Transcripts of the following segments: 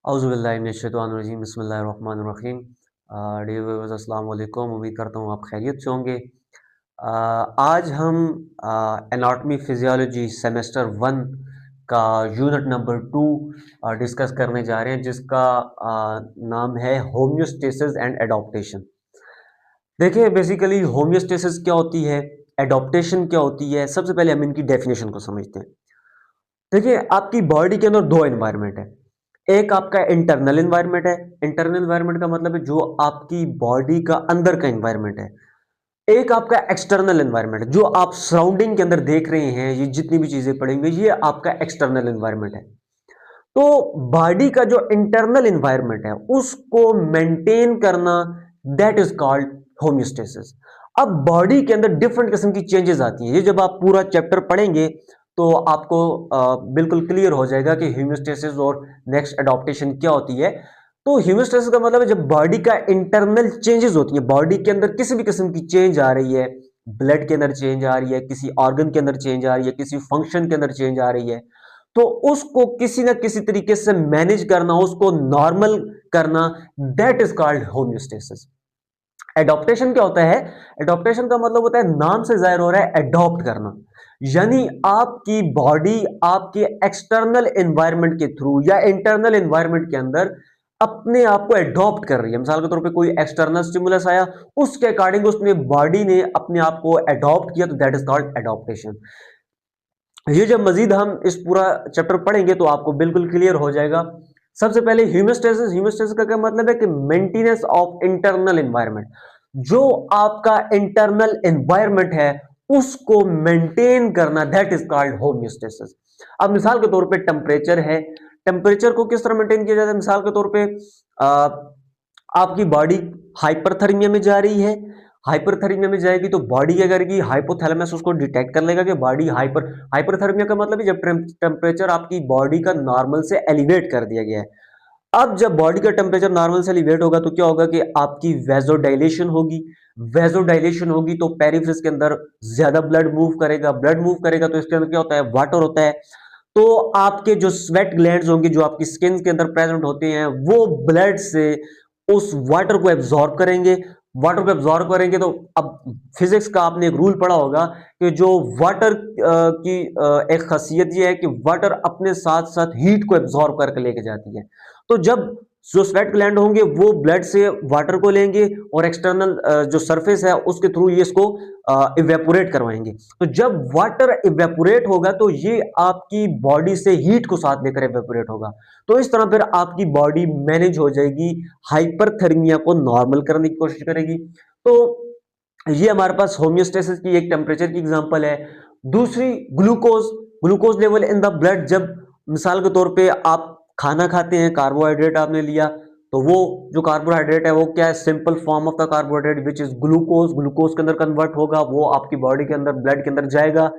औज़ुबिल्लाहिमिनश्शैतानिर्रजीम बिस्मिल्लाहिर्रहमानिर्रहीम। Dear viewers अस्सलाम वालेकुम। उम्मीद करता हूँ आप खैरियत से होंगे। आज हम एनाटॉमी फिजियोलॉजी सेमेस्टर 1 का यूनिट नंबर 2 डिस्कस करने जा रहे हैं, जिसका नाम है होम्योस्टेसिस एंड एडॉप्टेशन। देखिए, बेसिकली होम्योस्टेसिस क्या होती है, एडॉप्टेशन क्या होती है, सबसे पहले हम इनकी डेफिनेशन को समझते हैं। देखिए, आपकी बॉडी के अंदर दो एनवायरनमेंट है। एक आपका इंटरनल एनवायरनमेंट है। इंटरनल एनवायरनमेंट का मतलब है जो आपकी बॉडी का अंदर का एनवायरनमेंट है। एक आपका एक्सटर्नल एनवायरनमेंट है, जो आप सराउंडिंग के अंदर देख रहे हैं, ये जितनी भी चीजें पड़ेंगी, ये आपका एक्सटर्नल एनवायरनमेंट है। तो बॉडी का जो इंटरनल एनवायरनमेंट है उसको मेंटेन करना, दैट इज कॉल्ड होम्योस्टेसिस। अब बॉडी के अंदर डिफरेंट किस्म की चेंजेस आती हैं। ये जब आप पूरा चैप्टर पढ़ेंगे तो आपको बिल्कुल क्लियर हो जाएगा कि होम्योस्टेसिस और नेक्स्ट एडॉप्टेशन क्या होती है। तो होम्योस्टेसिस का मतलब है जब बॉडी का इंटरनल चेंजेस होती है, बॉडी के अंदर किसी भी किस्म की चेंज आ रही है, ब्लड के अंदर चेंज आ रही है, किसी ऑर्गन के अंदर चेंज आ रही है, किसी फंक्शन के अंदर चेंज आ रही है, तो उसको किसी ना किसी तरीके से मैनेज करना, उसको नॉर्मल करना, that is called homeostasis. Adaptation क्या होता है? एडॉप्टेशन का मतलब होता है, नाम से जाहिर हो रहा है, एडॉप्ट करना। यानी आपकी बॉडी आपके एक्सटर्नल एनवायरनमेंट के थ्रू या इंटरनल एनवायरनमेंट के अंदर अपने आप को एडॉप्ट कर रही है। मिसाल के तौर पे कोई एक्सटर्नल स्टिमुलस आया, उसके अकॉर्डिंग उसने बॉडी ने अपने आप को एडॉप्ट किया, तो दैट इज कॉल्ड एडॉप्टेशन। ये जब मजीद हम इस पूरा चैप्टर पढ़ेंगे तो आपको बिल्कुल क्लियर हो जाएगा। सबसे पहले ह्यूमोस्टेसिस। ह्यूमोस्टेसिस का क्या मतलब है कि मेंटेनेंस ऑफ इंटरनल एनवायरनमेंट। जो आपका इंटरनल एनवायरनमेंट है उसको मेंटेन करना, दैट इज कॉल्ड होम्योस्टेसिस। अब मिसाल के तौर पे टेम्परेचर है। टेम्परेचर को किस तरह मेंटेन किया जाता है? मिसाल के तौर पे आपकी बॉडी हाइपरथर्मिया में जा रही है। हाइपरथर्मिया में जाएगी तो बॉडी क्या करेगी? हाइपोथैलेमस उसको डिटेक्ट कर लेगा कि बॉडी हाइपरथर्मिया का मतलब है जब टेम्परेचर आपकी बॉडी का नॉर्मल से एलिवेट कर दिया गया है। अब जब बॉडी का टेम्परेचर नॉर्मल से एलिवेट होगा तो क्या होगा कि आपकी वेजोडाइलेशन होगी। वेजोडाइलेशन होगी तो पेरिफेरस के अंदर ज्यादा ब्लड मूव करेगा। ब्लड मूव करेगा तो इसके अंदर क्या होता है? वाटर होता है। तो आपके जो स्वेट ग्लैंड्स होंगे, जो आपकी स्किन के अंदर प्रेजेंट होते हैं, वो ब्लड से उस वाटर को एब्जॉर्ब करेंगे। वाटर को एब्जॉर्ब करेंगे तो अब फिजिक्स का आपने एक रूल पढ़ा होगा कि जो वाटर की एक खासियत ये है कि वाटर अपने साथ साथ हीट को एब्जॉर्ब करके लेके जाती है। तो जब जो स्वेट ग्लैंड होंगे वो ब्लड से वाटर को लेंगे और एक्सटर्नल जो सरफेस है उसके थ्रू ये इसको इवेपोरेट करवाएंगे। तो जब वाटर इवेपोरेट होगा तो ये आपकी बॉडी से हीट को साथ लेकर इवेपोरेट होगा। तो इस तरह फिर आपकी बॉडी मैनेज हो जाएगी, हाइपरथर्मिया को नॉर्मल करने की कोशिश करेगी। तो ये हमारे पास होम्योस्टेसिस की एक टेम्परेचर की एग्जांपल है। दूसरी glucose. Glucose level in the blood. जब मिसाल के तौर पे आप खाना खाते हैं, कार्बोहाइड्रेट आपने लिया, तो वो जो कार्बोहाइड्रेट है वो क्या है? Simple form of the carbohydrate which is glucose. Glucose के अंदर कन्वर्ट होगा, वो आपकी बॉडी के अंदर, ब्लड के अंदर जाएगा।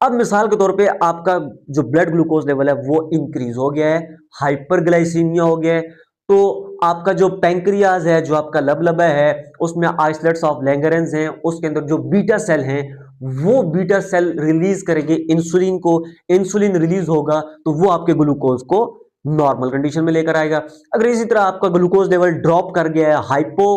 अब मिसाल के तौर पे आपका जो ब्लड ग्लूकोज लेवल है वो इंक्रीज हो गया है, हाइपरग्लाइसीमिया हो गया है। तो आपका जो पैंक्रियाज है, जो आपका लबलबा है, उसमें आइसलेट्स ऑफ लैंगरेंस हैं, उसके अंदर जो बीटा सेल हैं वो बीटा सेल रिलीज करेंगे इंसुलिन को। इंसुलिन रिलीज होगा तो वो आपके ग्लूकोज को नॉर्मल कंडीशन में लेकर आएगा। अगर इसी तरह आपका ग्लूकोज लेवल ड्रॉप कर गया है, हाइपो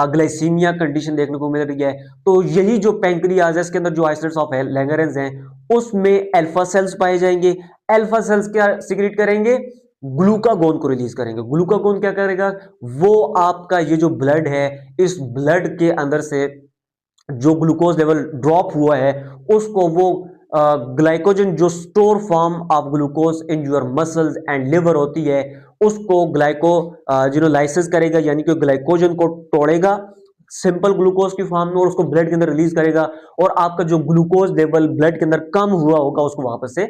ग्लाइसीमिया कंडीशन देखने को मिल रही है, तो यही जो पैंक्रियाज है इसके अंदर जो आइसलेट्स ऑफ लैंगरेंस हैं उसमें अल्फा सेल्स पाए जाएंगे। अल्फा सेल्स क्या सिक्रीट करेंगे? ग्लूकागोन को रिलीज करेंगे। ग्लूकागोन क्या करेगा? वो आपका ये जो ब्लड है, इस ब्लड के अंदर से जो ग्लूकोज लेवल ड्रॉप हुआ है उसको वो ग्लाइकोजन, जो store form of glucose in your muscles and liver होती है, उसको ग्लाइकोजिनोलाइसिस करेगा, यानी कि ग्लाइकोजन को तोड़ेगा सिंपल ग्लूकोज की फॉर्म में और उसको ब्लड के अंदर रिलीज करेगा। और आपका जो ग्लूकोज लेवल ब्लड के अंदर कम हुआ होगा उसको वापस से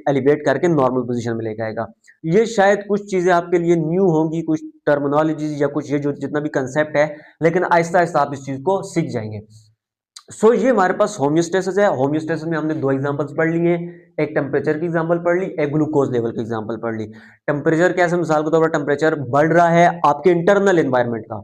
एलिवेट करके नॉर्मल पोजीशन में लेके आएगा। ये शायद कुछ चीजें आपके लिए न्यू होंगी, कुछ टर्मिनोलॉजी या कुछ ये जो जितना भी कंसेप्ट है, लेकिन आहिस्ता आहिस्ता आप इस चीज को सीख जाएंगे। ये हमारे पास होम्योस्टेसिस है। होम्योस्टेसिस में हमने दो एग्जांपल्स पढ़ लिए। एक टेम्परेचर की एग्जांपल पढ़ ली, एक ग्लूकोज लेवल की एग्जांपल पढ़ ली। टेम्परेचर कैसे? मिसाल के तौर पर टेम्परेचर बढ़ रहा है आपके इंटरनल एनवायरनमेंट का,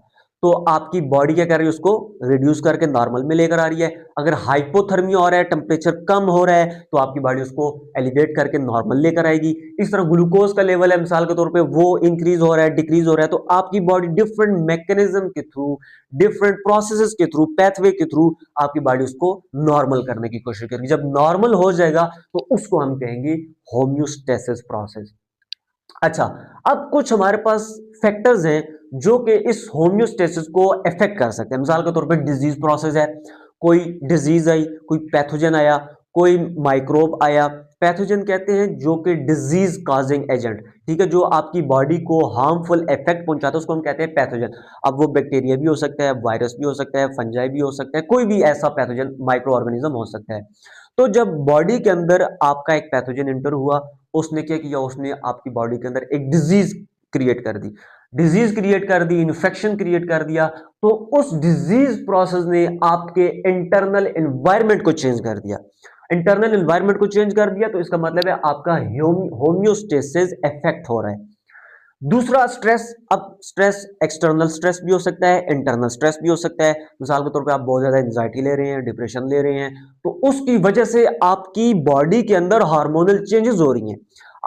तो आपकी बॉडी क्या कर रही है, उसको रिड्यूस करके नॉर्मल में लेकर आ रही है। अगर हाइपोथर्मिया हो रहा है, टेम्परेचर कम हो रहा है, तो आपकी बॉडी उसको एलिवेट करके नॉर्मल लेकर आएगी। इस तरह ग्लूकोज का लेवल है मिसाल के तौर पे, वो इंक्रीज हो रहा है, डिक्रीज हो रहा है, तो आपकी बॉडी डिफरेंट मैकेनिज्म के थ्रू, डिफरेंट प्रोसेसेस के थ्रू, पैथवे के थ्रू आपकी बॉडी उसको नॉर्मल करने की कोशिश करेगी। जब नॉर्मल हो जाएगा तो उसको हम कहेंगे होम्योस्टेसिस प्रोसेस। अच्छा, अब कुछ हमारे पास फैक्टर्स हैं जो कि इस होम्योस्टेसिस को अफेक्ट कर सकते हैं। मिसाल के तौर पे डिजीज प्रोसेस है, कोई डिजीज आई, कोई पैथोजन आया, कोई माइक्रोब आया। पैथोजन कहते हैं जो कि डिजीज कॉजिंग एजेंट, ठीक है, जो आपकी बॉडी को हार्मफुल इफेक्ट पहुंचाता है, उसको हम कहते हैं पैथोजन। अब वो बैक्टीरिया भी हो सकता है, वायरस भी हो सकता है, फंजाई भी हो सकता है, कोई भी ऐसा पैथोजन माइक्रो ऑर्गेनिज्म हो सकता है। तो जब बॉडी के अंदर आपका एक पैथोजन एंटर हुआ, उसने क्या किया, उसने आपकी बॉडी के अंदर एक डिजीज क्रिएट कर दी, डिजीज क्रिएट कर दी, इन्फेक्शन क्रिएट कर दिया, तो उस डिजीज प्रोसेस ने आपके इंटरनल एनवायरनमेंट को चेंज कर दिया। इंटरनल एनवायरनमेंट को चेंज कर दिया तो इसका मतलब है आपका होम्योस्टेसिस इफेक्ट हो रहा है। दूसरा स्ट्रेस, अब स्ट्रेस एक्सटर्नल स्ट्रेस भी हो सकता है, इंटरनल स्ट्रेस भी हो सकता है। मिसाल के तौर पे आप बहुत ज्यादा एंजाइटी ले रहे हैं, डिप्रेशन ले रहे हैं, तो उसकी वजह से आपकी बॉडी के अंदर हार्मोनल चेंजेस हो रही हैं।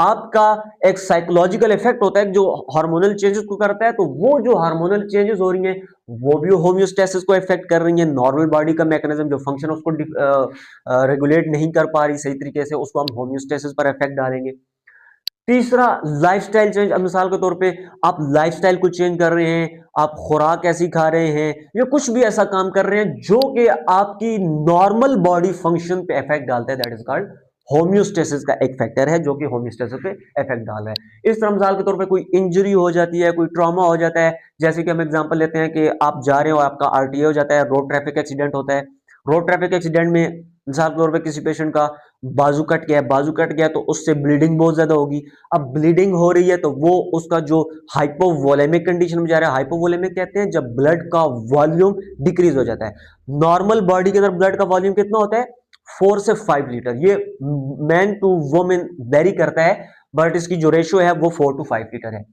आपका एक साइकोलॉजिकल इफेक्ट होता है जो हार्मोनल चेंजेस को करता है, तो वो जो हार्मोनल चेंजेस हो रही हैं वो भी होम्योस्टेसिस को इफेक्ट कर रही हैं। नॉर्मल बॉडी का मैकेनिज्म जो फंक्शन उसको रेगुलेट नहीं कर पा रही सही तरीके से, उसको हम होम्योस्टेसिस पर इफेक्ट डालेंगे। तीसरा लाइफस्टाइल चेंज, अब मिसाल के तौर पे आप लाइफस्टाइल को चेंज कर रहे हैं, आप खुराक ऐसी खा रहे हैं या कुछ भी ऐसा काम कर रहे हैं जो कि आपकी नॉर्मल बॉडी फंक्शन पे इफेक्ट डालता है, दैट इज कॉल्ड होम्योस्टेसिस का एक फैक्टर है जो कि होम्योस्टेसिस पे इफेक्ट डाल रहा है। इस तरह मिसाल के तौर पे कोई इंजरी हो जाती है, कोई ट्रॉमा हो जाता है, जैसे कि हम एग्जांपल लेते हैं कि आप जा रहे हो, आपका आरटीए हो जाता है, रोड ट्रैफिक एक्सीडेंट होता है। रोड ट्रैफिक एक्सीडेंट में मिसाल के तौर पे किसी पेशेंट का बाजू कट गया, बाजू कट गया तो उससे ब्लीडिंग बहुत ज्यादा होगी। अब ब्लीडिंग हो रही है तो वो उसका जो हाइपोवोलेमिक कंडीशन में जा रहा है, हाइपोवोलेमिक कहते हैं जब ब्लड का वॉल्यूम डिक्रीज हो जाता है। नॉर्मल बॉडी के अंदर ब्लड का वॉल्यूम कितना होता है, 4 से 5 लीटर। ये मैन टू वुमेन वेरी करता है, बट इसकी जो रेशियो है वो 4 टू 5 लीटर है।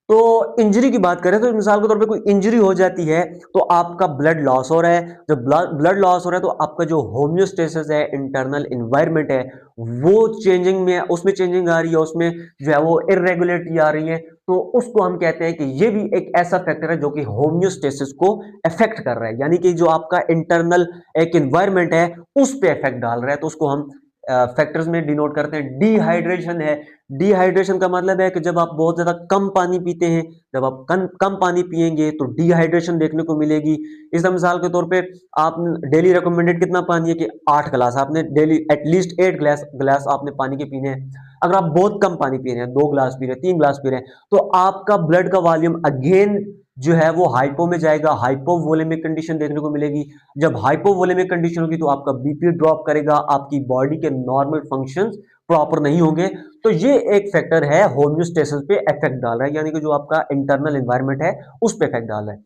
तो इंजरी की बात करें तो मिसाल के तौर पे कोई इंजरी हो जाती है तो आपका ब्लड लॉस हो रहा है। जब ब्लड लॉस हो रहा है तो आपका जो होम्योस्टेसिस है, इंटरनल एनवायरनमेंट है, वो चेंजिंग में, उसमें चेंजिंग आ रही है, उसमें जो है वो इरेगुलेरिटी आ रही है। तो उसको हम कहते हैं कि ये भी एक ऐसा फैक्टर है जो कि होम्योस्टेसिस को अफेक्ट कर रहा है, यानी कि जो आपका इंटरनल एक एनवायरनमेंट है उस पर इफेक्ट डाल रहा है। तो उसको हम फैक्टर्स में डिनोट करते हैं। डिहाइड्रेशन है, डिहाइड्रेशन का मतलब है कि जब आप बहुत ज्यादा कम पानी पीते हैं, जब आप कम पानी पिएंगे तो डिहाइड्रेशन देखने को मिलेगी। इस मिसाल के तौर पे आप डेली रिकमेंडेड कितना पानी है कि 8 गिलास आपने डेली, एटलीस्ट 8 गिलास आपने पानी के पीने हैं। अगर आप बहुत कम पानी पी रहे हैं, 2 गिलास पी रहे हैं, 3 गिलास पी रहे हैं, तो आपका ब्लड का वॉल्यूम अगेन जो है वो हाइपो में जाएगा, हाइपोवोलेमिक कंडीशन देखने को मिलेगी। जब हाइपोवोलेमिक कंडीशन होगी तो आपका बीपी ड्रॉप करेगा, आपकी बॉडी के नॉर्मल फंक्शंस प्रॉपर नहीं होंगे। तो ये एक फैक्टर है होम्योस्टेसिस पे इफेक्ट डाल रहा है, यानी कि जो आपका इंटरनल एनवायरनमेंट है उस पे इफेक्ट डाल रहा है।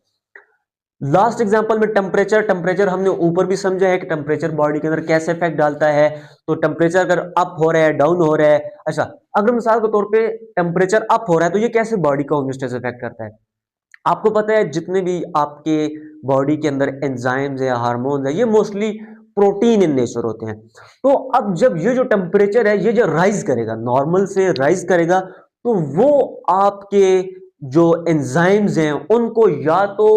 लास्ट एग्जांपल में टेम्परेचर, टेम्परेचर हमने ऊपर भी समझा है कि टेम्परेचर बॉडी के अंदर कैसे इफेक्ट डालता है। तो टेम्परेचर अगर अप हो रहा है, डाउन हो रहा है, अच्छा, अगर मिसाल के तौर पे टेम्परेचर अप हो रहा है तो ये कैसे बॉडी का होम्योस्टेसिस इफेक्ट करता है। आपको पता है जितने भी आपके बॉडी के अंदर एंजाइम्स या हार्मोन्स है, ये मोस्टली प्रोटीन इन नेचर होते हैं। तो अब जब ये जो टेम्परेचर है ये जो राइज करेगा, नॉर्मल से राइज करेगा, तो वो आपके जो एंजाइम्स हैं उनको या तो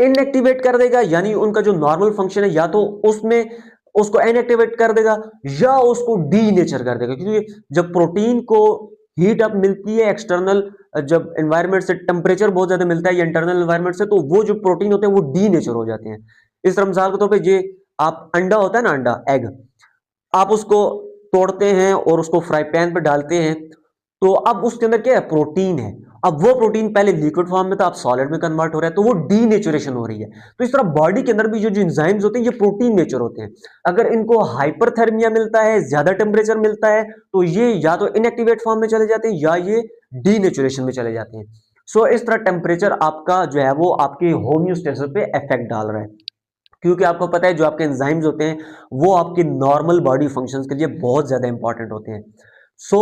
इनएक्टिवेट कर देगा, यानी उनका जो नॉर्मल फंक्शन है या तो उसमें उसको इनएक्टिवेट कर देगा या उसको डीनेचर कर देगा। क्योंकि जब प्रोटीन को हीट अप मिलती है एक्सटर्नल, जब एनवायरनमेंट से टेम्परेचर बहुत ज्यादा मिलता है या इंटरनल एनवायरनमेंट से, तो वो जो प्रोटीन होते हैं वो डीनेचर हो जाते हैं। इस तरह मिसाल के तौर पे ये आप अंडा होता है ना, अंडा एग, आप उसको तोड़ते हैं और उसको फ्राई पैन पे डालते हैं, तो अब उसके अंदर क्या है, प्रोटीन है। अब वो प्रोटीन पहले लिक्विड फॉर्म में था, अब सॉलिड में कन्वर्ट हो रहा है, तो वो डीनेचुरेशन हो रही है। तो इस तरह बॉडी के अंदर भी जो एंजाइम्स होते हैं ये प्रोटीन नेचर होते हैं। अगर इनको हाइपरथर्मिया मिलता है, ज्यादा टेम्परेचर मिलता है, तो ये या तो इनएक्टिवेट फॉर्म में चले जाते हैं या ये डीनेचुरेशन में चले जाते हैं। सो इस तरह टेम्परेचर आपका जो है वो आपके होम्योस्टेसिस पे इफेक्ट डाल रहा है, क्योंकि आपको पता है जो आपके एंजाइम्स होते हैं वो आपकी नॉर्मल बॉडी फंक्शंस के लिए बहुत ज्यादा इंपॉर्टेंट होते हैं। सो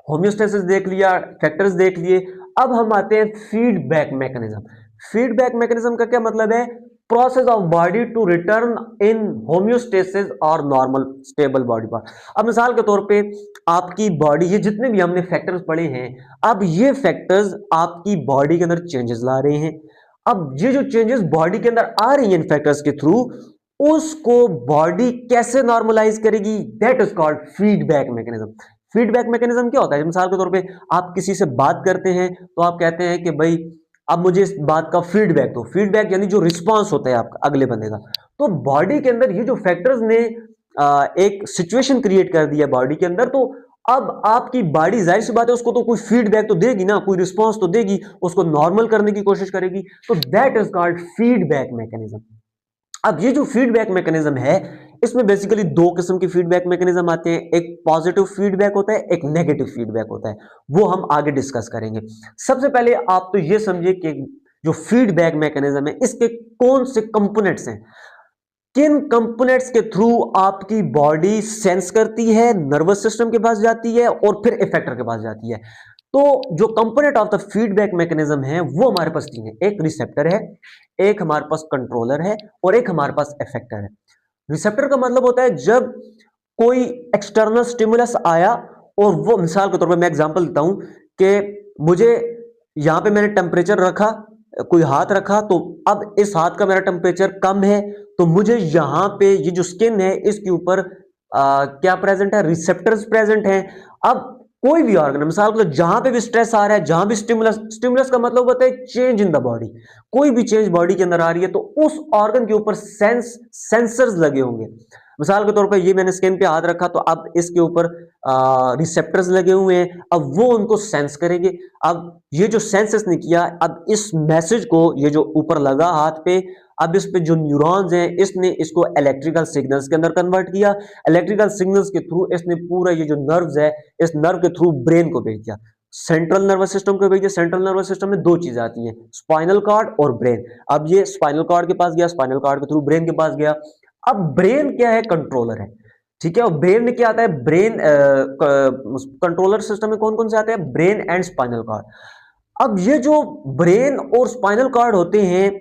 होम्योस्टेसिस देख लिया, फैक्टर्स देख लिए। अब हम आते हैं फीडबैक मैकेनिज्म। फीडबैक मैकेनिज्म का क्या मतलब है? Process of body to return in homeostasis और नॉर्मल स्टेबल बॉडी पार्ट। अब मिसाल के तौर पे आपकी बॉडी, ये जितने भी हमने फैक्टर्स पढ़े हैं, अब ये फैक्टर्स आपकी बॉडी के अंदर चेंजेस ला रहे हैं। अब ये जो चेंजेस बॉडी के अंदर आ रही हैं इन फैक्टर्स के थ्रू, उसको बॉडी कैसे नॉर्मलाइज करेगी? That is called feedback mechanism. Feedback mechanism क्या होता है? मिसाल के तौर पे आप किसी से बात करते हैं तो आप कहते हैं कि भाई अब मुझे इस बात का फीडबैक दो। फीडबैक यानी जो रिस्पांस होता है आपका अगले बंदे का। तो बॉडी के अंदर ये जो फैक्टर्स ने एक सिचुएशन क्रिएट कर दिया बॉडी के अंदर, तो अब आपकी बॉडी जाहिर सी बात है उसको तो कोई फीडबैक तो देगी ना, कोई रिस्पांस तो देगी, उसको नॉर्मल करने की कोशिश करेगी। तो that is called feedback mechanism. अब ये जो फीडबैक मैकेनिज्म है, इसमें बेसिकली दो किस्म के फीडबैक मैकेनिज्म आते हैं। एक पॉजिटिव फीडबैक होता है, एक नेगेटिव फीडबैक होता है। वो हम आगे डिस्कस करेंगे। सबसे पहले आप तो ये समझिए कि जो फीडबैक मैकेनिज्म है, इसके कौन से कंपोनेंट्स हैं, किन कंपोनेंट्स के थ्रू आपकी बॉडी सेंस करती है, नर्वस सिस्टम के पास जाती है और फिर इफेक्टर के पास जाती है। तो जो component of the feedback mechanism है वो हमारे पास तीन है। एक रिसेप्टर है, एक हमारे पास कंट्रोलर है और एक हमारे पास इफेक्टर है। रिसेप्टर का मतलब होता है जब कोई एक्सटर्नल स्टिमुलस आया, और वो मिसाल के तौर पे मैं एग्जांपल देता हूं कि मुझे यहां पे मैंने टेम्परेचर रखा, कोई हाथ रखा, तो अब इस हाथ का मेरा टेम्परेचर कम है, तो मुझे यहां पे ये जो स्किन है इसके ऊपर क्या प्रेजेंट है? रिसेप्टर्स प्रेजेंट हैं। अब कोई भी ऑर्गन, मिसाल को जहां पे भी स्ट्रेस आ रहा है, जहां भी स्टिमुलस, स्टिमुलस का मतलब होता है चेंज इन द बॉडी, कोई भी चेंज बॉडी के अंदर आ रही है तो उस ऑर्गन के ऊपर सेंसर्स लगे होंगे। मिसाल के तौर पर ये मैंने स्किन पे हाथ रखा, तो अब इसके ऊपर रिसेप्टर्स लगे हुए हैं, अब वो उनको सेंस करेंगे। अब ये जो सेंसस ने किया, अब इस मैसेज को, ये जो ऊपर लगा हाथ पे, अब इस पे जो न्यूरॉन्स हैं, इसने इसको इलेक्ट्रिकल सिग्नल्स के अंदर कन्वर्ट किया। इलेक्ट्रिकल सिग्नल्स के थ्रू इसने पूरा ये जो नर्व्स है, इस नर्व के थ्रू ब्रेन को भेज दिया, सेंट्रल नर्वस सिस्टम को भेज दिया। सेंट्रल नर्वस सिस्टम में दो चीजें आती हैं, स्पाइनल कॉर्ड और ब्रेन। अब ये स्पाइनल कॉर्ड के पास गया, स्पाइनल कॉर्ड के थ्रू ब्रेन के पास गया। अब ब्रेन क्या है? कंट्रोलर है, ठीक है। और ब्रेन में क्या आता है? ब्रेन कंट्रोलर सिस्टम में कौन कौन से आते हैं? Brain and spinal cord. अब ये जो ब्रेन और स्पाइनल कॉर्ड होते हैं,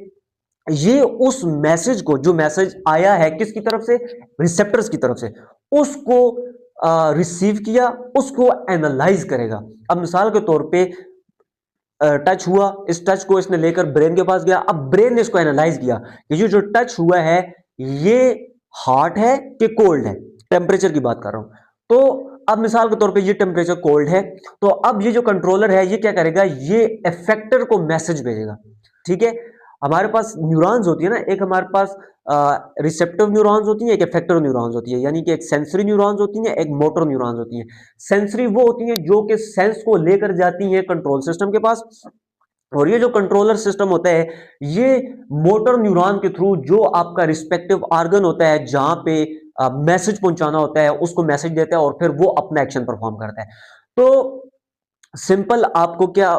ये उस मैसेज को, जो मैसेज आया है किसकी तरफ से? रिसेप्टर्स की तरफ से, उसको रिसीव किया, उसको एनालाइज करेगा। अब मिसाल के तौर पे टच हुआ, इस टच को इसने लेकर ब्रेन के पास गया। अब ब्रेन ने इसको एनालाइज किया कि ये जो टच हुआ है ये हॉट है कि कोल्ड है, टेम्परेचर की बात कर रहा हूं। तो अब मिसाल के तौर पे ये टेम्परेचर कोल्ड है, तो अब ये जो कंट्रोलर है ये क्या करेगा? ये इफेक्टर को मैसेज भेजेगा, ठीक है। हमारे पास न्यूरॉन्स होती है ना, एक हमारे पास रिसेप्टिव न्यूरॉन्स होती है, एक इफेक्टर न्यूरॉन्स होती है, यानी कि एक सेंसरी न्यूरॉन्स होती है, एक मोटर न्यूरॉन्स होती है। सेंसरी वो होती है जो कि सेंस को लेकर जाती है कंट्रोल सिस्टम के पास, और ये जो कंट्रोलर सिस्टम होता है ये मोटर न्यूरॉन के थ्रू जो आपका रिस्पेक्टिव ऑर्गन होता है जहां पे मैसेज पहुंचाना होता है उसको मैसेज देता है और फिर वो अपना एक्शन परफॉर्म करता है। तो सिंपल आपको क्या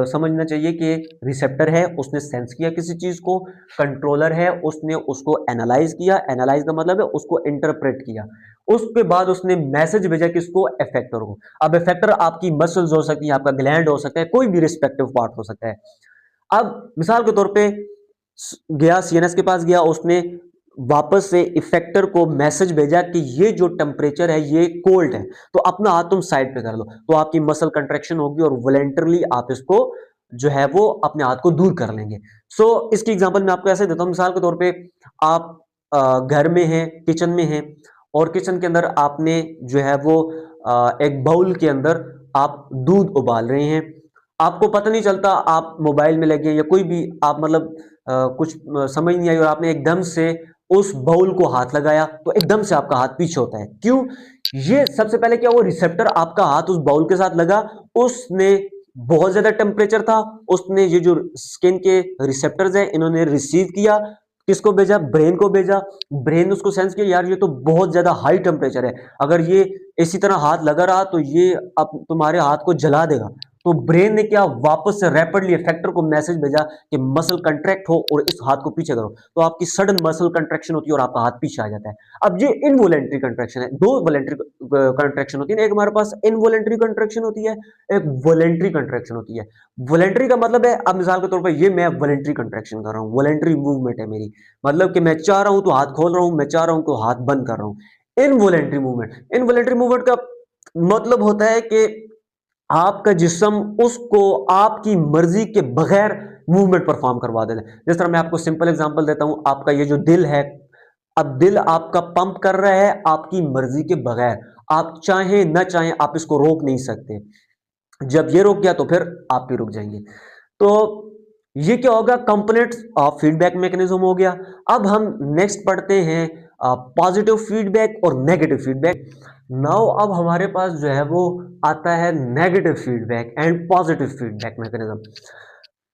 समझना चाहिए कि रिसेप्टर है, उसने सेंस किया किसी चीज को, कंट्रोलर है, उसने उसको एनालाइज किया, एनालाइज का मतलब है उसको इंटरप्रेट किया, उसके बाद उसने मैसेज भेजा किसको? इफेक्टर को। अब इफेक्टर आपकी मसल्स हो सकती है, आपका ग्लैंड हो सकता है, कोई भी रिस्पेक्टिव पार्ट हो सकता है। अब मिसाल के तौर पे गया, सीएनएस के पास गया, उसने वापस से इफेक्टर को मैसेज भेजा कि ये जो टेम्परेचर है ये कोल्ड है, तो अपना हाथ तुम साइड पे कर लो, तो आपकी मसल कंट्रैक्शन होगी और वॉलंटरली आप इसको जो है वो अपने हाथ को दूर कर लेंगे। इसकी एग्जांपल मैं आपको ऐसे देता हूं, मिसाल के तौर पे आप घर में हैं, किचन में हैं, और किचन के अंदर आपने जो है वो एक बाउल के अंदर आप दूध उबाल रहे हैं, आपको पता नहीं चलता, आप मोबाइल में लगे या कोई भी आप मतलब कुछ समझ नहीं आई और आपने एकदम से उस बाउल को हाथ लगाया, तो एकदम से आपका हाथ पीछे होता है। क्यों? ये सबसे पहले क्या, वो रिसेप्टर आपका हाथ उस बाउल के साथ लगा, उसने बहुत ज्यादा टेम्परेचर था, उसने ये जो स्किन के रिसेप्टर्स हैं इन्होंने रिसीव किया, किसको भेजा? ब्रेन को भेजा। ब्रेन ने उसको सेंस किया, यार ये तो बहुत ज्यादा हाई टेम्परेचर है, अगर ये इसी तरह हाथ लगा रहा तो ये अब तुम्हारे हाथ को जला देगा, तो ब्रेन ने क्या वापस से रैपिडली इफेक्टर को मैसेज भेजा कि मसल कंट्रैक्ट हो और इस हाथ को पीछे करो, तो आपकी सडन मसल कंट्रैक्शन होती है और आपका हाथ पीछे आ जाता है। अब ये इनवॉलेंट्री कंट्रैक्शन है, दो वॉलेंट्री कंट्रैक्शन होती है, एक हमारे पास इनवॉलेंट्री कंट्रैक्शन होती है, एक वॉलेंट्री कंट्रैक्शन होती है। वॉलेंट्री का मतलब है, अब मिसाल के तौर पर ये मैं वॉलेंट्री कंट्रैक्शन कर रहा हूं, वॉलेंट्री मूवमेंट है मेरी, मतलब कि मैं चाह रहा हूं तो हाथ खोल रहा हूं, मैं चाह रहा हूं तो हाथ बंद कर रहा हूं। इनवॉलेंट्री मूवमेंट, इनवॉलेंट्री मूवमेंट का मतलब होता है कि आपका जिस्म उसको आपकी मर्जी के बगैर मूवमेंट परफॉर्म करवा देता है। जिस तरह मैं आपको सिंपल एग्जांपल देता हूं, आपका ये जो दिल है, अब दिल आपका पंप कर रहा है आपकी मर्जी के बगैर, आप चाहें ना चाहें आप इसको रोक नहीं सकते। जब ये रुक गया तो फिर आप भी रुक जाएंगे। तो ये क्या होगा, कंपोनेंट्स ऑफ फीडबैक मैकेनिज्म हो गया। अब हम नेक्स्ट पढ़ते हैं पॉजिटिव फीडबैक और नेगेटिव फीडबैक। नाउ अब हमारे पास जो है वो आता है negative feedback and positive feedback mechanism.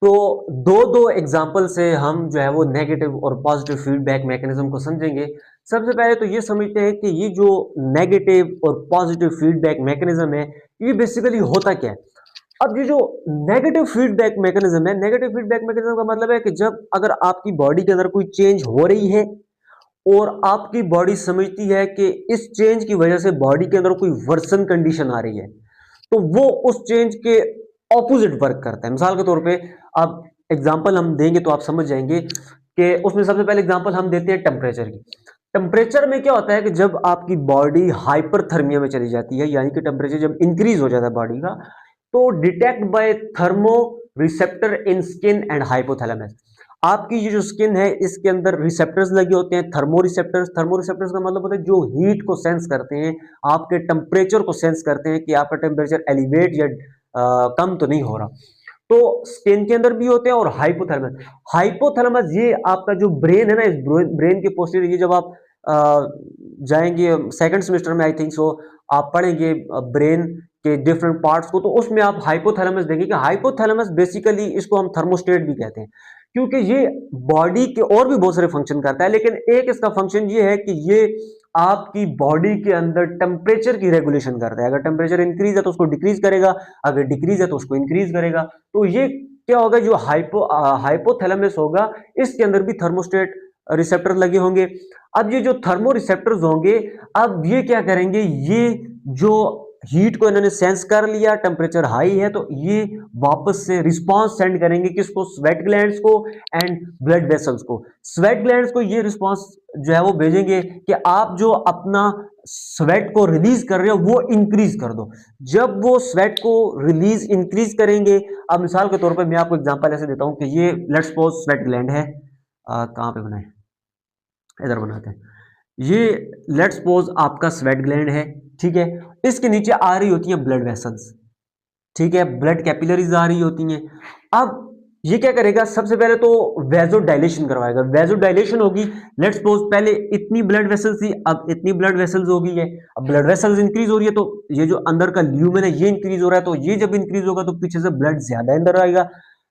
तो दो दो एग्जांपल से हम जो है वो नेगेटिव और पॉजिटिव फीडबैक मैकेनिज्म को समझेंगे। सबसे पहले तो ये समझते हैं कि ये जो नेगेटिव और पॉजिटिव फीडबैक मैकेनिज्म है, ये बेसिकली होता क्या है। अब ये जो नेगेटिव फीडबैक मैकेनिज्म है, नेगेटिव फीडबैक मैकेनिज्म का मतलब है कि जब अगर आपकी बॉडी के अंदर कोई चेंज हो रही है और आपकी बॉडी समझती है कि इस चेंज की वजह से बॉडी के अंदर कोई वर्सन कंडीशन आ रही है, तो वो उस चेंज के ऑपोजिट वर्क करता है। मिसाल के तौर पे अब एग्जांपल हम देंगे तो आप समझ जाएंगे कि उसमें सबसे पहले एग्जांपल हम देते हैं टेम्परेचर की। टेम्परेचर में क्या होता है कि जब आपकी बॉडी हाइपरथर्मिया में चली जाती है, यानी कि टेम्परेचर जब इंक्रीज हो जाता है बॉडी का, तो detect by thermo receptor in skin and hypothalamus. आपकी ये जो स्किन है इसके अंदर रिसेप्टर्स लगे होते हैं, थर्मो रिसेप्टर्स। थर्मो रिसेप्टर्स का मतलब होता है जो हीट को सेंस करते हैं, आपके टेम्परेचर को सेंस करते हैं कि आपका टेम्परेचर एलिवेट या कम तो नहीं हो रहा। तो स्किन के अंदर भी होते हैं। और हाइपोथैलेमस, हाइपोथैलेमस ये आपका जो ब्रेन है ना, इस ब्रेन के पोस्टीरियर, ये जब आप जाएंगे सेकंड सेमेस्टर में आई थिंक सो, आप पढ़ेंगे ब्रेन के डिफरेंट पार्ट्स को, तो उसमें आप हाइपोथैलेमस देखेंगे कि हाइपोथैलेमस बेसिकली इसको हम थर्मोस्टेट भी कहते हैं, क्योंकि ये बॉडी के और भी बहुत सारे फंक्शन करता है, लेकिन एक इसका फंक्शन ये है कि ये आपकी बॉडी के अंदर टेम्परेचर की रेगुलेशन करता है। अगर टेम्परेचर इंक्रीज है तो उसको डिक्रीज करेगा, अगर डिक्रीज है तो उसको इंक्रीज करेगा। तो ये क्या होगा, जो हाइपोथैलेमस होगा इसके अंदर भी थर्मोस्टेट रिसेप्टर लगे होंगे। अब ये जो थर्मो रिसेप्टर्स होंगे, अब ये क्या करेंगे, ये जो हीट को इन्होंने सेंस कर लिया, टेम्परेचर हाई है, तो ये वापस से रिस्पांस सेंड करेंगे किसको, स्वेट ग्लैंड्स को एंड ब्लड वेसल्स को। स्वेट ग्लैंड्स को ये रिस्पांस जो है वो भेजेंगे कि आप जो अपना स्वेट को रिलीज कर रहे हो वो इंक्रीज कर दो। जब वो स्वेट को रिलीज इंक्रीज करेंगे, अब मिसाल के तौर पर मैं आपको एग्जांपल ऐसे देता हूं कि ये लेट्स सपोज स्वेट ग्लैंड है, कहां पे बनाए, इधर बनाते हैं। ये लेट्स सपोज आपका स्वेट ग्लैंड है, ठीक है। इसके नीचे आ रही होती है ब्लड वेसल्स, ठीक है, ब्लड कैपिलरीज आ रही होती हैं। अब ये क्या करेगा, सबसे पहले तो वेजो डायलेशन करवाएगा। वेजो डायलेशन होगी, लेट्स सपोज पहले इतनी ब्लड वेसल्स थी, अब इतनी ब्लड वेसल्स हो गई है। अब ब्लड वेसल्स इंक्रीज हो रही है तो ये जो अंदर का ल्यूमेन है ये इंक्रीज हो रहा है, तो ये जब इंक्रीज होगा तो पीछे से ब्लड ज्यादा अंदर आएगा।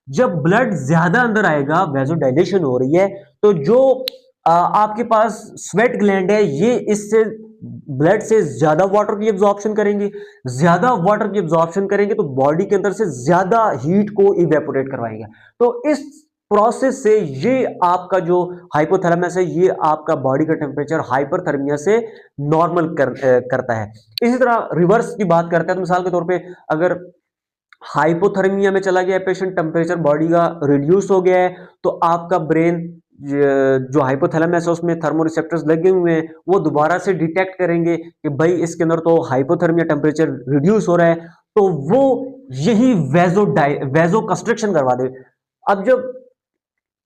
जब ब्लड ज्यादा अंदर आएगा, वेजो डायलेशन हो रही है, तो जो आपके पास स्वेट ग्लैंड है ये इससे ब्लड से ज्यादा वाटर की एब्जॉर्प्शन करेंगे। ज्यादा वाटर की एब्जॉर्प्शन करेंगे तो बॉडी के अंदर से ज्यादा हीट को इवेपोरेट करवाएंगे। तो इस प्रोसेस से ये आपका जो हाइपोथैलेमस है ये आपका बॉडी का टेम्परेचर हाइपरथर्मिया से नॉर्मल करता है। इसी तरह रिवर्स की बात करते हैं तो मिसाल के तौर पे अगर हाइपोथर्मिया में चला गया पेशेंट, टेम्परेचर बॉडी का रिड्यूस हो गया है, तो आपका ब्रेन जो हाइपोथैलेमस है उसमें थर्मो रिसेप्टर्स लगे हुए हैं, वो दोबारा से डिटेक्ट करेंगे कि भाई इसके अंदर तो हाइपोथर्मिया, टेम्परेचर रिड्यूस हो रहा है, तो वो यही वेजो कंस्ट्रक्शन करवा दे। अब जब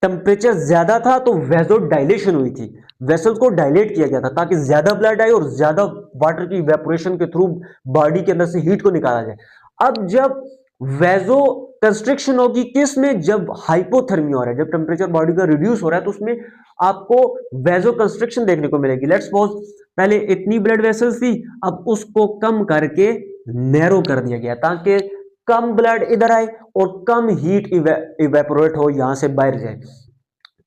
टेम्परेचर ज्यादा था तो वेजो डायलेशन हुई थी, वेसल्स को डायलेट किया गया था ताकि ज्यादा ब्लड आए और ज्यादा वाटर की इवेपोरेशन के थ्रू बॉडी के अंदर से हीट को निकाला जाए। अब जब वेजो कंस्ट्रिक्शन होगी किस में, जब हाइपोथर्मिया हो रहा है, जब टेम्परेचर बॉडी का रिड्यूस हो रहा है, तो उसमें आपको वेजो कंस्ट्रिक्शन देखने को मिलेगी। लेट्स सपोज पहले इतनी ब्लड वेसल्स थी, अब उसको कम करके नैरो कर दिया गया ताकि कम ब्लड इधर आए और कम हीट इवेपोरेट हो, यहां से बाहर जाए।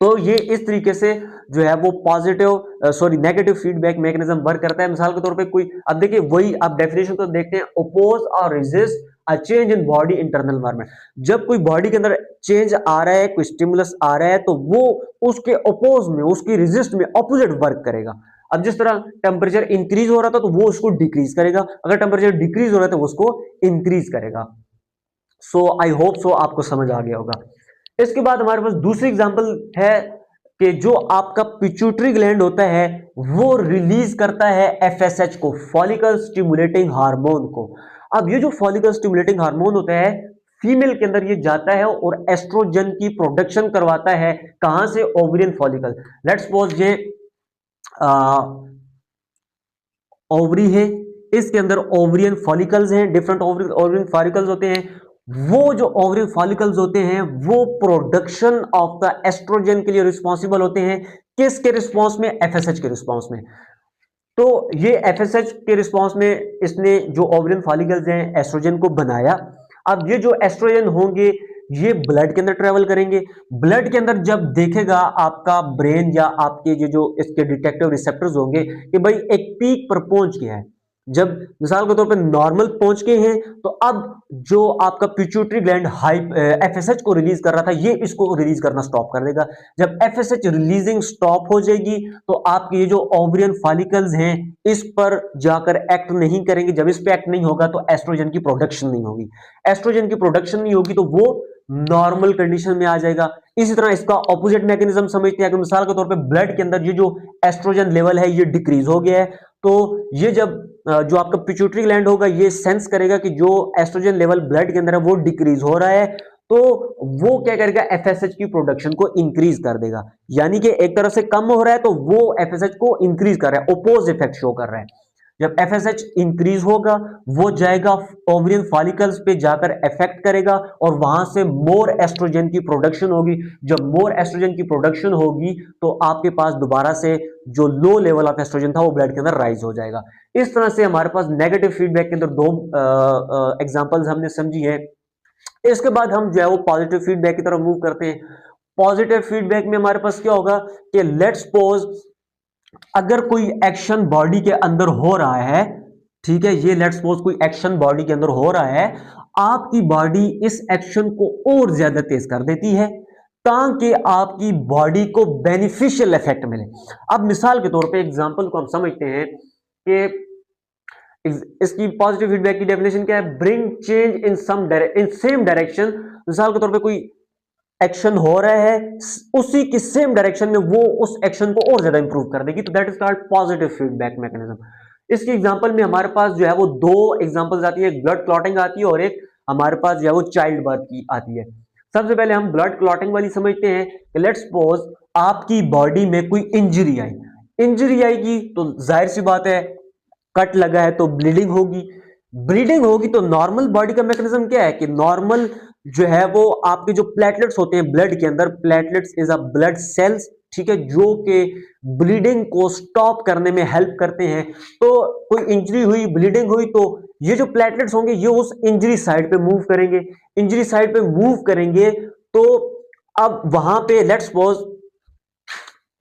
तो ये इस तरीके से जो है वो नेगेटिव फीडबैक मैकेनिज्म वर्क करता है। मिसाल के तौर पे कोई, अब देखिए वही आप डेफिनेशन तो देखते हैं, ओपोज और resist a change in body internal environment. जब कोई बॉडी के अंदर चेंज आ रहा है, कोई स्टिमुलस आ रहा है, तो वो उसके अपोज में, उसकी रेजिस्ट में ऑपोजिट वर्क करेगा। अब जिस तरह टेम्परेचर इंक्रीज हो रहा था तो वो उसको डिक्रीज करेगा, अगर टेम्परेचर डिक्रीज हो रहा है तो वो उसको इंक्रीज करेगा। सो आई होप सो आपको समझ आ गया होगा। इसके बाद हमारे पास दूसरी एग्जांपल है कि जो आपका पिट्यूटरी ग्लैंड होता है वो रिलीज करता है एफएसएच को, फॉलिकल स्टिमुलेटिंग हार्मोन को। अब ये जो फॉलिकल स्टिमुलेटिंग हार्मोन होता है फीमेल के अंदर ये जाता है और एस्ट्रोजन की प्रोडक्शन करवाता है। कहां से? Ovarian follicle. लेट्स सपोज ये ओवरी है, इसके अंदर ओवरियन फॉलिकल्स हैं, डिफरेंट ओवरियन फॉलिकल्स होते हैं। वो जो ओवरियन फॉलिकल्स होते हैं वो प्रोडक्शन ऑफ द एस्ट्रोजन के लिए रिस्पॉन्सिबल होते हैं। किसके रिस्पॉन्स में? एफएसएच के रिस्पॉन्स में। तो ये एफएसएच के रिस्पॉन्स में इसने जो ओवरियन फॉलिकल्स हैं एस्ट्रोजन को बनाया। अब ये जो एस्ट्रोजन होंगे ये ब्लड के अंदर ट्रेवल करेंगे। ब्लड के अंदर जब देखेगा आपका ब्रेन या आपके जो इसके डिटेक्टिव रिसेप्टर्स होंगे कि भाई एक पीक पर पहुंच गया है, जब मिसाल के तौर पे नॉर्मल पहुंच गए हैं तो अब जो आपका पिट्यूटरी ग्लैंड हाई एफएसएच को रिलीज कर रहा था ये इसको रिलीज करना स्टॉप कर देगा। जब एफएसएच रिलीजिंग स्टॉप हो जाएगी तो आपके ये जो ओवरियन फॉलिकल्स हैं इस पर जाकर एक्ट नहीं करेंगे। जब इस पे एक्ट नहीं होगा तो एस्ट्रोजन की प्रोडक्शन नहीं होगी। एस्ट्रोजन की प्रोडक्शन नहीं होगी तो वो नॉर्मल कंडीशन में आ जाएगा। इसी तरह इसका ऑपोजिट मैकेनिज्म समझते हैं कि मिसाल के तौर पे ब्लड के अंदर ये जो एस्ट्रोजन लेवल है ये डिक्रीज हो गया है, तो ये जब जो आपका पिट्यूटरी ग्लैंड होगा ये सेंस करेगा कि जो एस्ट्रोजन लेवल ब्लड के अंदर है वो डिक्रीज हो रहा है, तो वो क्या करेगा? एफएसएच की प्रोडक्शन को इंक्रीज कर देगा। यानी कि एक तरफ से कम हो रहा है तो वो एफएसएच को इंक्रीज कर रहा है, ओपोज इफेक्ट शो कर रहा है। जब एफएसएच इंक्रीज होगा वो जाएगा ओवरियन फॉलिकल्स पे जाकर इफेक्ट करेगा और वहां से मोर एस्ट्रोजन की प्रोडक्शन होगी। जब मोर एस्ट्रोजन की प्रोडक्शन होगी तो आपके पास दोबारा से जो लो लेवल ऑफ एस्ट्रोजन था वो ब्लड के अंदर राइज हो जाएगा। इस तरह से हमारे पास नेगेटिव फीडबैक के अंदर दो एग्जांपल्स हमने समझी है। इसके बाद हम जो है वो पॉजिटिव फीडबैक की तरफ मूव करते हैं। पॉजिटिव फीडबैक में हमारे पास क्या होगा कि लेट्स सपोज अगर कोई एक्शन बॉडी के अंदर हो रहा है, ठीक है, ये लेट्स सपोज कोई एक्शन बॉडी के अंदर हो रहा है, आपकी बॉडी इस एक्शन को और ज्यादा तेज कर देती है ताकि आपकी बॉडी को बेनिफिशियल इफेक्ट मिले। अब मिसाल के तौर पे एग्जांपल को हम समझते हैं कि इसकी पॉजिटिव फीडबैक की डेफिनेशन क्या है? Bring change in same direction. मिसाल के तौर पे कोई एक्शन हो रहा है उसी की सेम डायरेक्शन में वो उस एक्शन को और ज्यादा इंप्रूव कर देगी, तो that is called positive feedback mechanism. इसकी एग्जांपल में हमारे पास जो है वो दो एग्जांपल्स आती है, एक ब्लड क्लॉटिंग आती है और एक हमारे पास जो है वो चाइल्ड बर्थ की आती है। सबसे पहले हम ब्लड क्लॉटिंग वाली समझते हैं कि लेट्स सपोज आपकी बॉडी में कोई इंजरी आई, इंजरी आएगी तो जाहिर सी बात है कट लगा है तो ब्लीडिंग होगी। ब्लीडिंग होगी तो नॉर्मल बॉडी का मैकेनिज्म क्या है कि नॉर्मल जो है वो आपके जो प्लेटलेट्स होते हैं ब्लड के अंदर, platelets is a blood cells, ठीक है, जो कि ब्लीडिंग को स्टॉप करने में हेल्प करते हैं। तो कोई इंजरी हुई, ब्लीडिंग हुई, तो ये जो प्लेटलेट्स होंगे ये उस इंजरी साइड पे मूव करेंगे। इंजरी साइड पे मूव करेंगे तो अब वहां पे लेट्स सपोज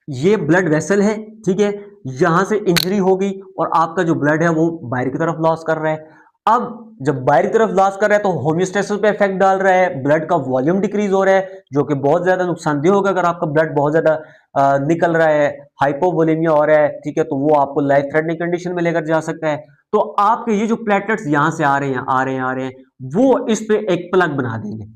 ये ब्लड वेसल है, ठीक है, यहां से इंजरी हो गई और आपका जो ब्लड है वो बाहर की तरफ लॉस कर रहा है। अब जब बाहर की तरफ लॉस कर रहा है तो होम्योस्टेसिस पे इफेक्ट डाल रहा है, ब्लड का वॉल्यूम डिक्रीज हो रहा है जो कि बहुत ज्यादा नुकसानदेह होगा। अगर आपका ब्लड बहुत ज्यादा निकल रहा है, हाइपोवोलेमिया हो रहा है, ठीक है, तो वो आपको लाइफ थ्रेटनिंग कंडीशन में लेकर जा सकता है। तो आपके ये जो प्लेटलेट्स यहां से आ रहे हैं आ रहे हैं आ रहे हैं, वो इस पे एक प्लग बना देंगे,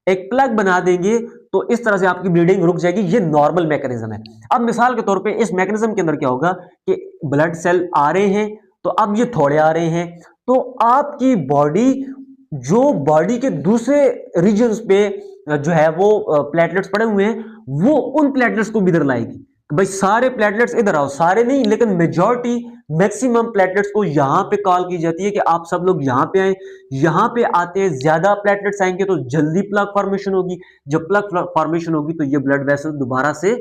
एक प्लग बना देंगे, तो इस तरह से आपकी ब्लीडिंग रुक जाएगी। ये नॉर्मल मैकेनिज्म है। अब मिसाल के तौर पे इस मैकेनिज्म के अंदर क्या होगा कि ब्लड सेल आ रहे हैं तो अब ये थोड़े आ रहे हैं, तो आपकी बॉडी जो बॉडी के दूसरे रीजन्स पे जो है वो प्लेटलेट्स पड़े हुए हैं वो उन प्लेटलेट्स को भी इधर लाएगी। भाई सारे प्लेटलेट्स इधर आओ, सारे नहीं लेकिन मेजॉरिटी मैक्सिमम प्लेटलेट्स को यहां पे कॉल की जाती है कि आप सब लोग यहां पे आए। यहां पे आते हैं, ज्यादा प्लेटलेट्स आएंगे तो जल्दी प्लग फॉर्मेशन होगी। जब प्लग फॉर्मेशन होगी तो ये ब्लड वेसल दोबारा से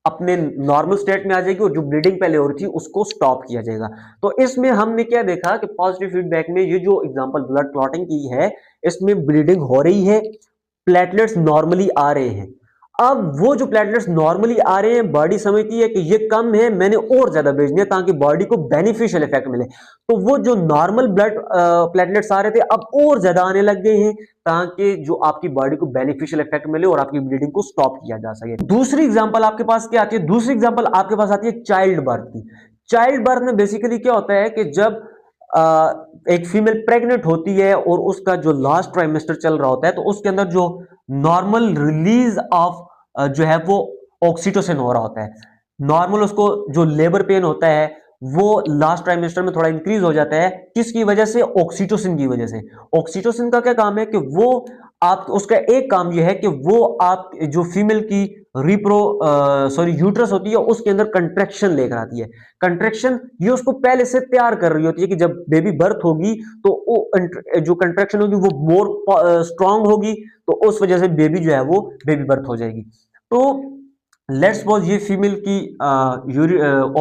अपने नॉर्मल स्टेट में आ जाएगी और जो ब्लीडिंग पहले हो रही थी उसको स्टॉप किया जाएगा। तो इसमें हमने क्या देखा कि पॉजिटिव फीडबैक में ये जो एग्जांपल ब्लड क्लॉटिंग की है इसमें ब्लीडिंग हो रही है, प्लेटलेट्स नॉर्मली आ रहे हैं। अब वो जो प्लेटलेट्स नॉर्मली आ रहे हैं, बॉडी समझती है कि ये कम है, मैंने और ज्यादा भेजने हैं ताकि बॉडी को बेनिफिशियल इफेक्ट मिले। तो वो जो नॉर्मल ब्लड प्लेटलेट्स आ रहे थे अब और ज्यादा आने लग गए हैं ताकि जो आपकी बॉडी को बेनिफिशियल इफेक्ट मिले और आपकी ब्लीडिंग को स्टॉप किया जा सके। दूसरी एग्जांपल आपके पास क्या आती है? दूसरी एग्जांपल आपके पास आती है चाइल्ड बर्थ की। चाइल्ड बर्थ में बेसिकली क्या होता है कि जब एक फीमेल प्रेग्नेंट होती है और उसका जो लास्ट ट्राइमेस्टर चल रहा होता है तो उसके अंदर जो नॉर्मल रिलीज ऑफ जो है वो ऑक्सीटोसिन हो रहा होता है। नॉर्मल उसको जो लेबर पेन होता है वो लास्ट ट्राइमेस्टर में थोड़ा इंक्रीज हो जाता है। किसकी वजह से? ऑक्सीटोसिन की वजह से। ऑक्सीटोसिन का क्या काम है कि वो आप उसका एक काम यह है कि वो आप जो फीमेल की यूट्रस होती है उसके अंदर कंट्रैक्शन लेकर आती है। कंट्रैक्शन ये उसको पहले से तैयार कर रही होती है कि जब बेबी बर्थ होगी तो वो जो कंट्रैक्शन होगी वो मोर स्ट्रांग होगी, तो उस वजह से बेबी जो है वो बेबी बर्थ हो जाएगी। तो लेट्स सपोज ये फीमेल की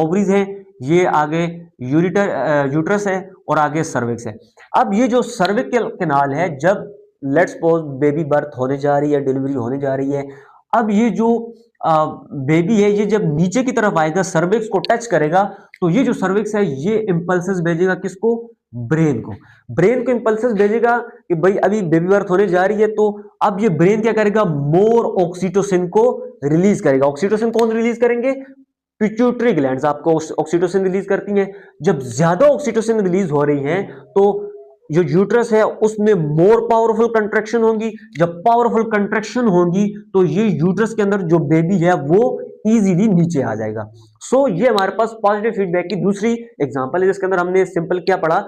ओवरीज है, ये आगे यूट्रस है और आगे सर्विक्स है। अब ये जो सर्विकल कैनाल है, जब लेट्स सपोज बेबी बर्थ होने जा रही है, डिलीवरी होने जा रही है, अब ये जो बेबी है ये जब नीचे की तरफ आएगा, सर्विक्स को टच करेगा, तो ये जो सर्विक्स है ये इंपल्सेस भेजेगा किसको? ब्रेन को। ब्रेन को इंपल्सेस भेजेगा कि भाई अभी बेबी बर्थ होने जा रही है। तो अब ये ब्रेन क्या करेगा? मोर ऑक्सीटोसिन को रिलीज करेगा। ऑक्सीटोसिन कौन रिलीज करेंगे? पिट्यूटरी ग्लैंड्स आपको ऑक्सीटोसिन रिलीज करती हैं। जब ज्यादा ऑक्सीटोसिन रिलीज हो रही हैं तो जो यूट्रस है उसमें मोर पावरफुल कंट्रैक्शन होगी। जब पावरफुल कंट्रैक्शन होगी तो ये यूट्रस के अंदर जो बेबी है वो इजीली नीचे आ जाएगा। ये हमारे पास पॉजिटिव फीडबैक की दूसरी एग्जांपल है, जिसके अंदर हमने सिंपल क्या पढ़ा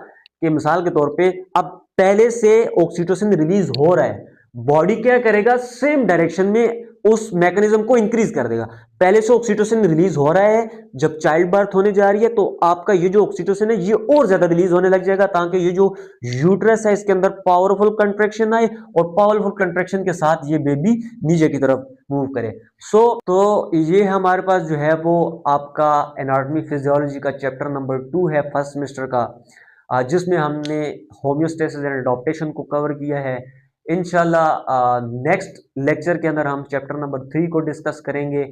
कि मिसाल के तौर पे अब पहले से ऑक्सीटोसिन रिलीज हो रहा है, बॉडी क्या करेगा? सेम डायरेक्शन में उस मैकेनिज्म को इंक्रीज कर देगा। पहले से ऑक्सीटोसिन रिलीज हो रहा है, जब चाइल्ड बर्थ होने जा रही है तो आपका ये जो ऑक्सीटोसिन है ये और ज्यादा रिलीज होने लग जाएगा ताकि ये जो यूट्रस है इसके अंदर पावरफुल कंट्रैक्शन आए और पावरफुल कंट्रैक्शन के साथ ये बेबी नीचे की तरफ मूव करे। तो ये हमारे पास जो है वो आपका एनाटॉमी फिजियोलॉजी का चैप्टर नंबर 2 है फर्स्ट सेमेस्टर का, जिसमें हमने होम्योस्टेसिस एंड एडॉप्टेशन को कवर किया है। इंशाल्लाह नेक्स्ट लेक्चर के अंदर हम चैप्टर नंबर 3 को डिस्कस करेंगे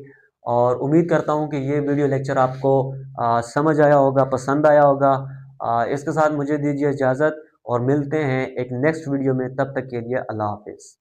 और उम्मीद करता हूं कि ये वीडियो लेक्चर आपको समझ आया होगा, पसंद आया होगा। इसके साथ मुझे दीजिए इजाज़त और मिलते हैं एक नेक्स्ट वीडियो में। तब तक के लिए अल्लाह हाफिज़।